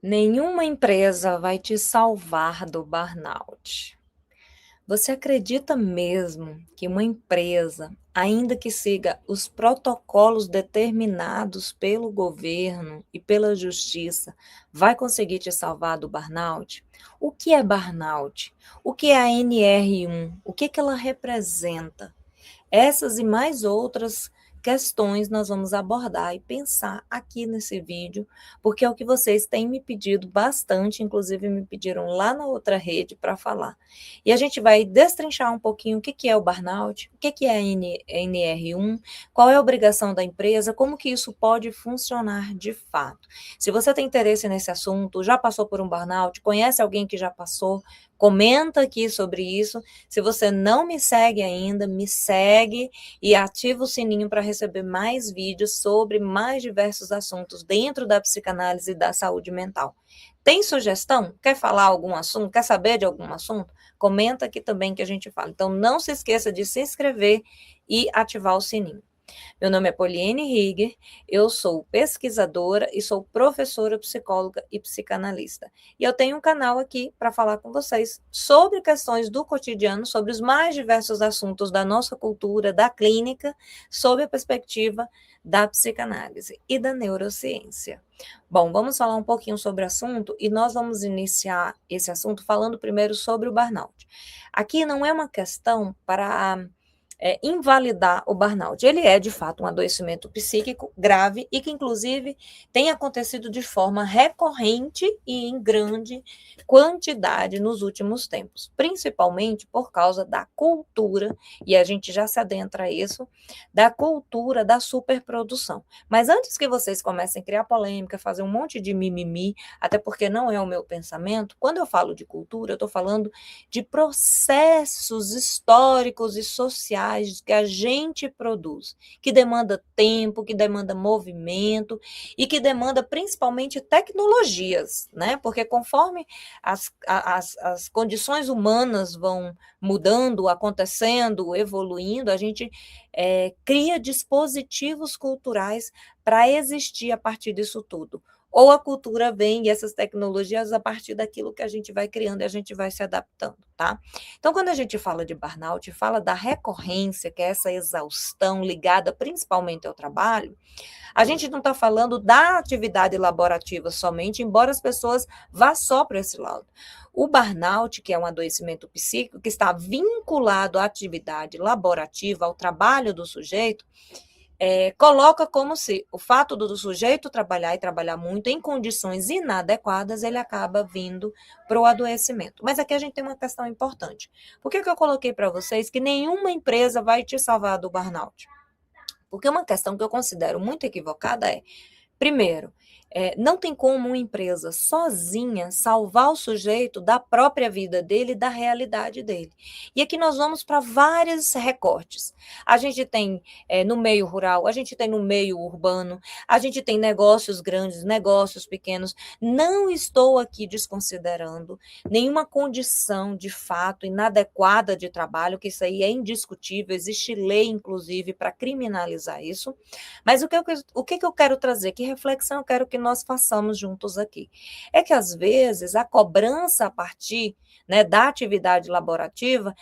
Nenhuma empresa vai te salvar do burnout. Você acredita mesmo que uma empresa, ainda que siga os protocolos determinados pelo governo e pela justiça, vai conseguir te salvar do burnout? O que é burnout? O que é a NR1? O que ela representa? Essas e mais outras questões nós vamos abordar e pensar aqui nesse vídeo, porque é o que vocês têm me pedido bastante, inclusive me pediram lá na outra rede para falar. E a gente vai destrinchar um pouquinho o que é o burnout, o que é a NR1, qual é a obrigação da empresa, como que isso pode funcionar de fato. Se você tem interesse nesse assunto, já passou por um burnout, conhece alguém que já passou, comenta aqui sobre isso. Se você não me segue ainda, me segue e ativa o sininho para receber mais vídeos sobre mais diversos assuntos dentro da psicanálise e da saúde mental. Tem sugestão? Quer falar algum assunto? Quer saber de algum assunto? Comenta aqui também que a gente fala. Então, não se esqueça de se inscrever e ativar o sininho. Meu nome é Poliene Rieger, eu sou pesquisadora e sou professora, psicóloga e psicanalista. E eu tenho um canal aqui para falar com vocês sobre questões do cotidiano, sobre os mais diversos assuntos da nossa cultura, da clínica, sob a perspectiva da psicanálise e da neurociência. Bom, vamos falar um pouquinho sobre o assunto e nós vamos iniciar esse assunto falando primeiro sobre o burnout. Aqui não é uma questão para invalidar o burnout. Ele é, de fato, um adoecimento psíquico grave e que, inclusive, tem acontecido de forma recorrente e em grande quantidade nos últimos tempos, principalmente por causa da cultura, e a gente já se adentra a isso, da cultura da superprodução. Mas antes que vocês comecem a criar polêmica, fazer um monte de mimimi, até porque não é o meu pensamento, quando eu falo de cultura, eu estou falando de processos históricos e sociais que a gente produz, que demanda tempo, que demanda movimento e que demanda principalmente tecnologias, né? Porque conforme as condições humanas vão mudando, acontecendo, evoluindo, a gente cria dispositivos culturais para existir a partir disso tudo. Ou a cultura vem e essas tecnologias a partir daquilo que a gente vai criando e a gente vai se adaptando, tá? Então, quando a gente fala de burnout, fala da recorrência, que é essa exaustão ligada principalmente ao trabalho, a gente não está falando da atividade laborativa somente, embora as pessoas vá só para esse lado. O burnout, que é um adoecimento psíquico, que está vinculado à atividade laborativa, ao trabalho do sujeito, coloca como se o fato do sujeito trabalhar e trabalhar muito em condições inadequadas, ele acaba vindo para o adoecimento. Mas aqui a gente tem uma questão importante. Por que eu coloquei para vocês que nenhuma empresa vai te salvar do burnout? Porque uma questão que eu considero muito equivocada é, primeiro, não tem como uma empresa sozinha salvar o sujeito da própria vida dele e da realidade dele. E aqui nós vamos para vários recortes. A gente tem no meio rural, a gente tem no meio urbano, a gente tem negócios grandes, negócios pequenos. Não estou aqui desconsiderando nenhuma condição de fato inadequada de trabalho, que isso aí é indiscutível, existe lei, inclusive, para criminalizar isso. Mas o que eu quero trazer? Que reflexão eu quero que nós façamos juntos aqui? É que, às vezes, a cobrança a partir, né, da atividade laborativa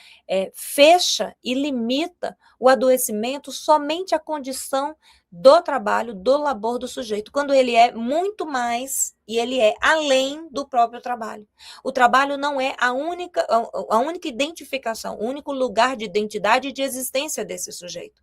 fecha e limita o adoecimento somente à condição do trabalho, do labor do sujeito, quando ele é muito mais e ele é além do próprio trabalho. O trabalho não é a única identificação, o único lugar de identidade e de existência desse sujeito.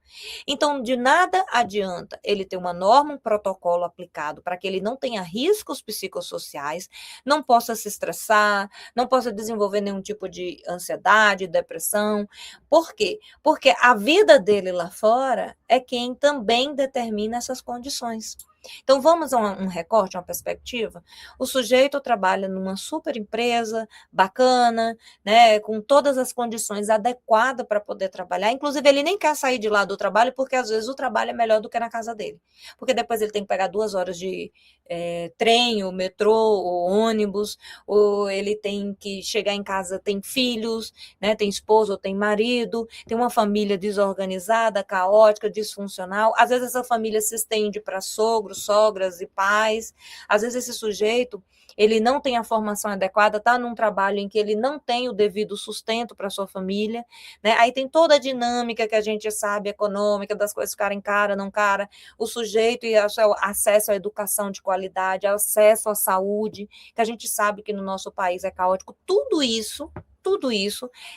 Então, de nada adianta ele ter uma norma, um protocolo aplicado para que ele não tenha riscos psicossociais, não possa se estressar, não possa desenvolver nenhum tipo de ansiedade, depressão. Por quê? Porque a vida dele lá fora é quem também determina essas condições. Então, vamos a um recorte, uma perspectiva? O sujeito trabalha numa super empresa, bacana, né, com todas as condições adequadas para poder trabalhar. Inclusive, ele nem quer sair de lá do trabalho, porque às vezes o trabalho é melhor do que na casa dele. Porque depois ele tem que pegar 2 horas de trem, ou metrô, ou ônibus, ou ele tem que chegar em casa, tem filhos, né, tem esposo ou tem marido, tem uma família desorganizada, caótica, disfuncional. Às vezes essa família se estende para sogro, sogros, sogras e pais. Às vezes esse sujeito, ele não tem a formação adequada, está num trabalho em que ele não tem o devido sustento para sua família, né? Aí tem toda a dinâmica que a gente sabe, econômica, das coisas ficarem cara, não cara, o sujeito e acesso à educação de qualidade, acesso à saúde, que a gente sabe que no nosso país é caótico. Tudo isso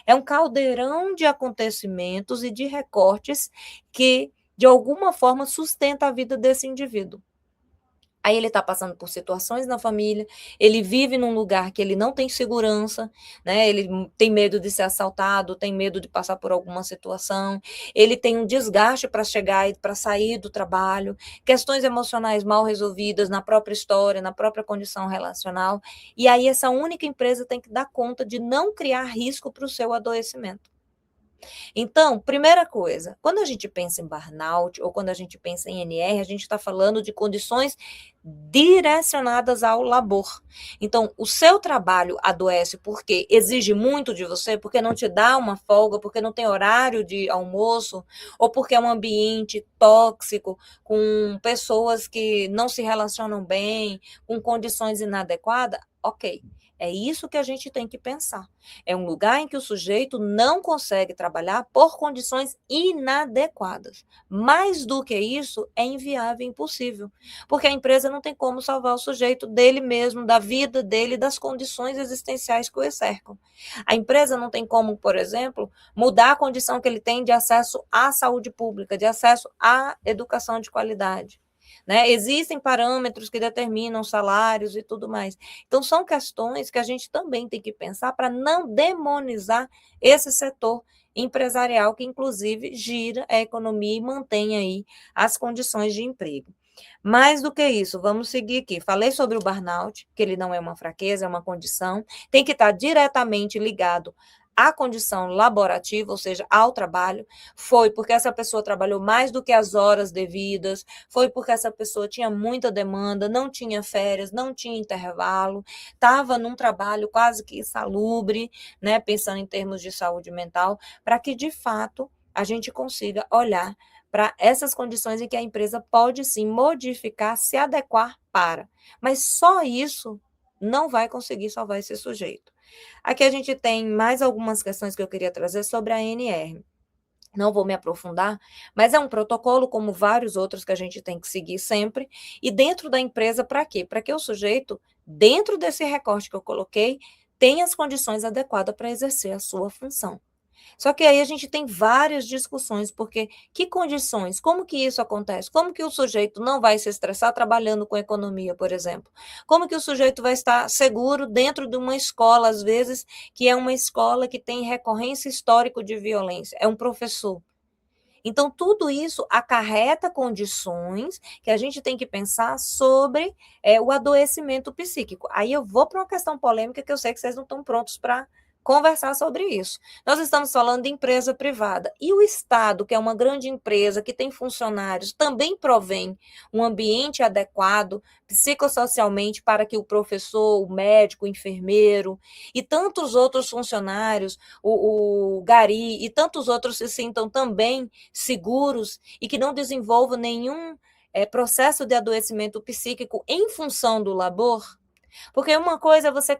é um caldeirão de acontecimentos e de recortes que, de alguma forma, sustenta a vida desse indivíduo. Aí ele está passando por situações na família, ele vive num lugar que ele não tem segurança, né? Ele tem medo de ser assaltado, tem medo de passar por alguma situação, ele tem um desgaste para chegar e para sair do trabalho, questões emocionais mal resolvidas na própria história, na própria condição relacional, e aí essa única empresa tem que dar conta de não criar risco para o seu adoecimento. Então, primeira coisa, quando a gente pensa em burnout ou quando a gente pensa em NR, a gente está falando de condições direcionadas ao labor. Então, o seu trabalho adoece porque exige muito de você, porque não te dá uma folga, porque não tem horário de almoço, ou porque é um ambiente tóxico, com pessoas que não se relacionam bem, com condições inadequadas, ok. É isso que a gente tem que pensar. É um lugar em que o sujeito não consegue trabalhar por condições inadequadas. Mais do que isso, é inviável e impossível, porque a empresa não tem como salvar o sujeito dele mesmo, da vida dele, das condições existenciais que o cercam. A empresa não tem como, por exemplo, mudar a condição que ele tem de acesso à saúde pública, de acesso à educação de qualidade. Né? Existem parâmetros que determinam salários e tudo mais. Então, são questões que a gente também tem que pensar para não demonizar esse setor empresarial que, inclusive, gira a economia e mantém aí as condições de emprego. Mais do que isso, vamos seguir aqui. Falei sobre o burnout, que ele não é uma fraqueza, é uma condição, tem que estar diretamente ligado à condição laborativa, ou seja, ao trabalho. Foi porque essa pessoa trabalhou mais do que as horas devidas, foi porque essa pessoa tinha muita demanda, não tinha férias, não tinha intervalo, estava num trabalho quase que insalubre, né, pensando em termos de saúde mental, para que, de fato, a gente consiga olhar para essas condições em que a empresa pode sim modificar, se adequar para. Mas só isso não vai conseguir salvar esse sujeito. Aqui a gente tem mais algumas questões que eu queria trazer sobre a ANR. Não vou me aprofundar, mas é um protocolo, como vários outros que a gente tem que seguir sempre. E dentro da empresa, para quê? Para que o sujeito, dentro desse recorte que eu coloquei, tenha as condições adequadas para exercer a sua função. Só que aí a gente tem várias discussões, porque que condições, como que isso acontece? Como que o sujeito não vai se estressar trabalhando com economia, por exemplo? Como que o sujeito vai estar seguro dentro de uma escola, às vezes, que é uma escola que tem recorrência histórica de violência? É um professor. Então, tudo isso acarreta condições que a gente tem que pensar sobre o adoecimento psíquico. Aí eu vou para uma questão polêmica que eu sei que vocês não estão prontos para conversar sobre isso. Nós estamos falando de empresa privada. E o Estado, que é uma grande empresa, que tem funcionários, também provém um ambiente adequado psicossocialmente para que o professor, o médico, o enfermeiro e tantos outros funcionários, o gari e tantos outros se sintam também seguros e que não desenvolvam nenhum processo de adoecimento psíquico em função do labor. Porque uma coisa é você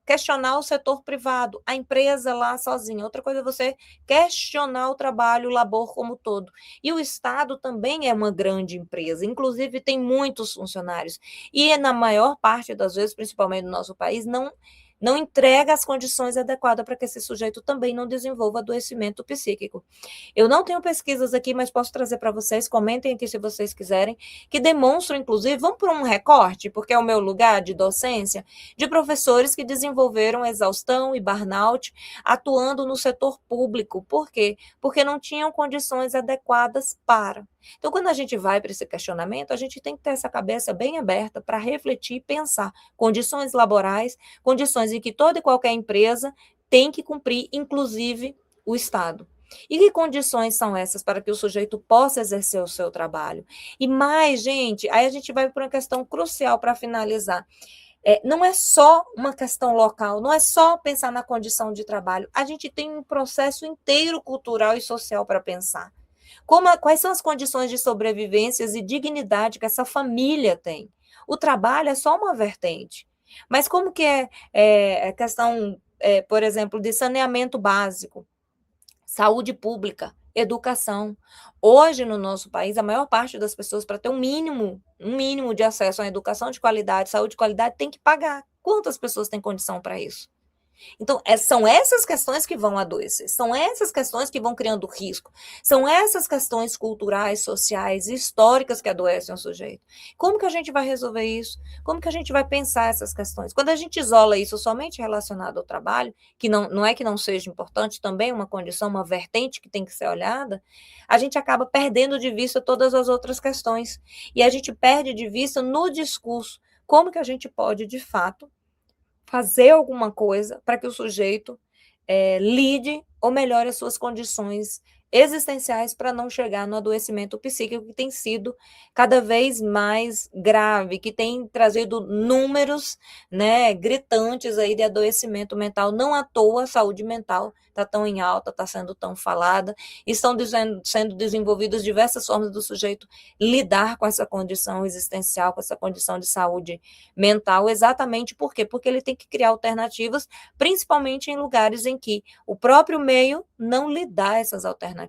questionar o setor privado, a empresa lá sozinha. Outra coisa é você questionar o trabalho, o labor como todo. E o Estado também é uma grande empresa, inclusive tem muitos funcionários. E na maior parte das vezes, principalmente no nosso país, não entrega as condições adequadas para que esse sujeito também não desenvolva adoecimento psíquico. Eu não tenho pesquisas aqui, mas posso trazer para vocês, comentem aqui se vocês quiserem, que demonstram, inclusive, vamos para um recorte, porque é o meu lugar de docência, de professores que desenvolveram exaustão e burnout atuando no setor público. Por quê? Porque não tinham condições adequadas para. Então, quando a gente vai para esse questionamento, a gente tem que ter essa cabeça bem aberta para refletir e pensar condições laborais, condições em que toda e qualquer empresa tem que cumprir, inclusive o Estado. E que condições são essas para que o sujeito possa exercer o seu trabalho? E mais, gente, aí a gente vai para uma questão crucial para finalizar. Não é só uma questão local, não é só pensar na condição de trabalho, a gente tem um processo inteiro cultural e social para pensar. Quais são as condições de sobrevivência e dignidade que essa família tem? O trabalho é só uma vertente. Mas como que é a questão, por exemplo, de saneamento básico, saúde pública, educação? Hoje, no nosso país, a maior parte das pessoas, para ter um mínimo de acesso à educação de qualidade, saúde de qualidade, tem que pagar. Quantas pessoas têm condição para isso? Então, são essas questões que vão adoecer, são essas questões que vão criando risco, são essas questões culturais, sociais e históricas que adoecem o sujeito. Como que a gente vai resolver isso? Como que a gente vai pensar essas questões? Quando a gente isola isso somente relacionado ao trabalho, que não é que não seja importante, também é uma condição, uma vertente que tem que ser olhada, a gente acaba perdendo de vista todas as outras questões. E a gente perde de vista no discurso como que a gente pode, de fato, fazer alguma coisa para que o sujeito lide ou melhore as suas condições existenciais para não chegar no adoecimento psíquico que tem sido cada vez mais grave, que tem trazido números, né, gritantes aí de adoecimento mental. Não à toa a saúde mental está tão em alta, está sendo tão falada, estão sendo desenvolvidas diversas formas do sujeito lidar com essa condição existencial, com essa condição de saúde mental, exatamente por quê? Porque ele tem que criar alternativas, principalmente em lugares em que o próprio meio não lhe dá essas alternativas.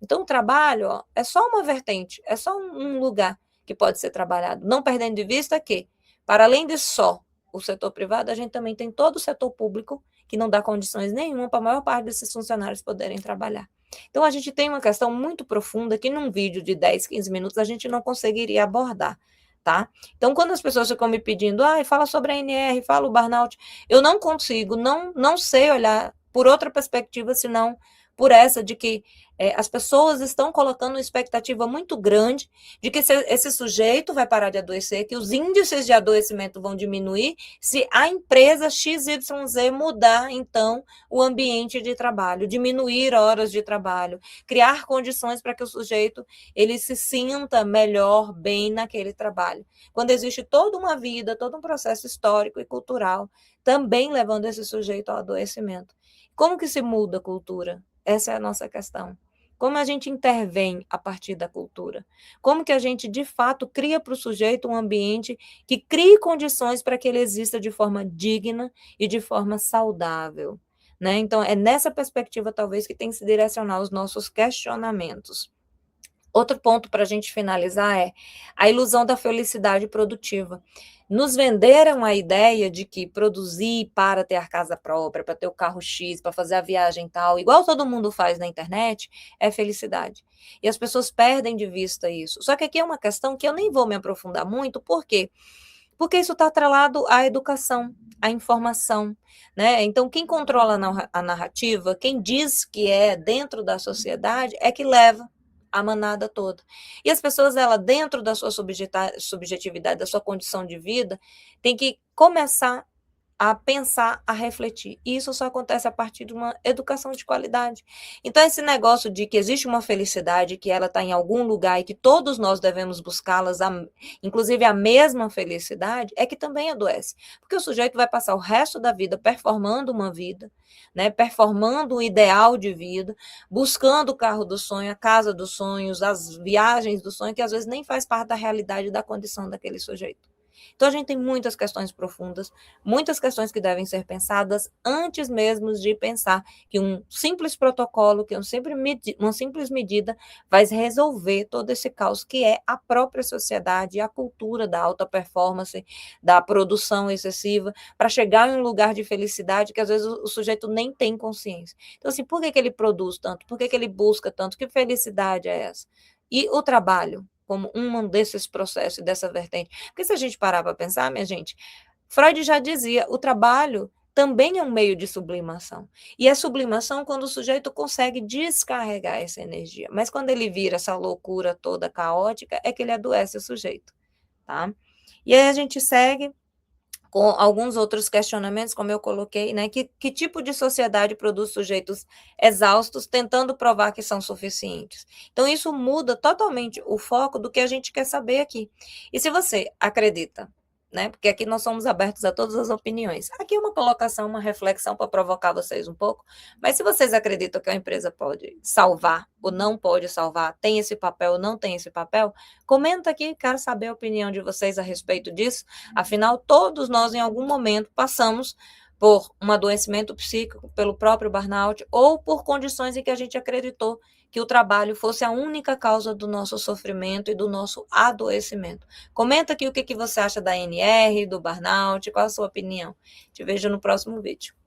Então, o trabalho, ó, é só uma vertente, é só um lugar que pode ser trabalhado, não perdendo de vista que, para além de só o setor privado, a gente também tem todo o setor público que não dá condições nenhuma para a maior parte desses funcionários poderem trabalhar. Então, a gente tem uma questão muito profunda que num vídeo de 10, 15 minutos a gente não conseguiria abordar, tá? Então, quando as pessoas ficam me pedindo, fala sobre a NR, fala o burnout, eu não consigo, não sei olhar por outra perspectiva, senão por essa de que as pessoas estão colocando uma expectativa muito grande de que esse sujeito vai parar de adoecer, que os índices de adoecimento vão diminuir se a empresa XYZ mudar, então, o ambiente de trabalho, diminuir horas de trabalho, criar condições para que o sujeito ele se sinta melhor, bem naquele trabalho. Quando existe toda uma vida, todo um processo histórico e cultural, também levando esse sujeito ao adoecimento. Como que se muda a cultura? Essa é a nossa questão. Como a gente intervém a partir da cultura? Como que a gente, de fato, cria para o sujeito um ambiente que crie condições para que ele exista de forma digna e de forma saudável, né? Então, é nessa perspectiva, talvez, que tem que se direcionar os nossos questionamentos. Outro ponto para a gente finalizar é a ilusão da felicidade produtiva. Nos venderam a ideia de que produzir para ter a casa própria, para ter o carro X, para fazer a viagem tal, igual todo mundo faz na internet, é felicidade. E as pessoas perdem de vista isso. Só que aqui é uma questão que eu nem vou me aprofundar muito, por quê? Porque isso está atrelado à educação, à informação, né? Então, quem controla a narrativa, quem diz que é dentro da sociedade, é que leva a manada toda. E as pessoas, ela dentro da sua subjetividade, da sua condição de vida, tem que começar a pensar, a refletir. E isso só acontece a partir de uma educação de qualidade. Então, esse negócio de que existe uma felicidade, que ela está em algum lugar e que todos nós devemos buscá-las, inclusive a mesma felicidade, é que também adoece. Porque o sujeito vai passar o resto da vida performando uma vida, né, performando um ideal de vida, buscando o carro do sonho, a casa dos sonhos, as viagens do sonho, que às vezes nem faz parte da realidade da condição daquele sujeito. Então, a gente tem muitas questões profundas, muitas questões que devem ser pensadas antes mesmo de pensar que um simples protocolo, que uma simples medida vai resolver todo esse caos que é a própria sociedade e a cultura da alta performance, da produção excessiva, para chegar em um lugar de felicidade que às vezes o sujeito nem tem consciência. Então, assim, por que ele produz tanto? Por que ele busca tanto? Que felicidade é essa? E o trabalho, como um desses processos, dessa vertente. Porque se a gente parar para pensar, minha gente, Freud já dizia, o trabalho também é um meio de sublimação. E é sublimação quando o sujeito consegue descarregar essa energia. Mas quando ele vira essa loucura toda caótica, é que ele adoece o sujeito, tá? E aí a gente segue com alguns outros questionamentos, como eu coloquei, né? Que tipo de sociedade produz sujeitos exaustos tentando provar que são suficientes? Então, isso muda totalmente o foco do que a gente quer saber aqui. E se você acredita né? Porque aqui nós somos abertos a todas as opiniões. Aqui é uma colocação, uma reflexão para provocar vocês um pouco. Mas se vocês acreditam que a empresa pode salvar ou não pode salvar, tem esse papel ou não tem esse papel, comenta aqui, quero saber a opinião de vocês a respeito disso. Afinal, todos nós em algum momento passamos por um adoecimento psíquico, pelo próprio burnout ou por condições em que a gente acreditou que o trabalho fosse a única causa do nosso sofrimento e do nosso adoecimento. Comenta aqui o que você acha da NR, do burnout, qual a sua opinião. Te vejo no próximo vídeo.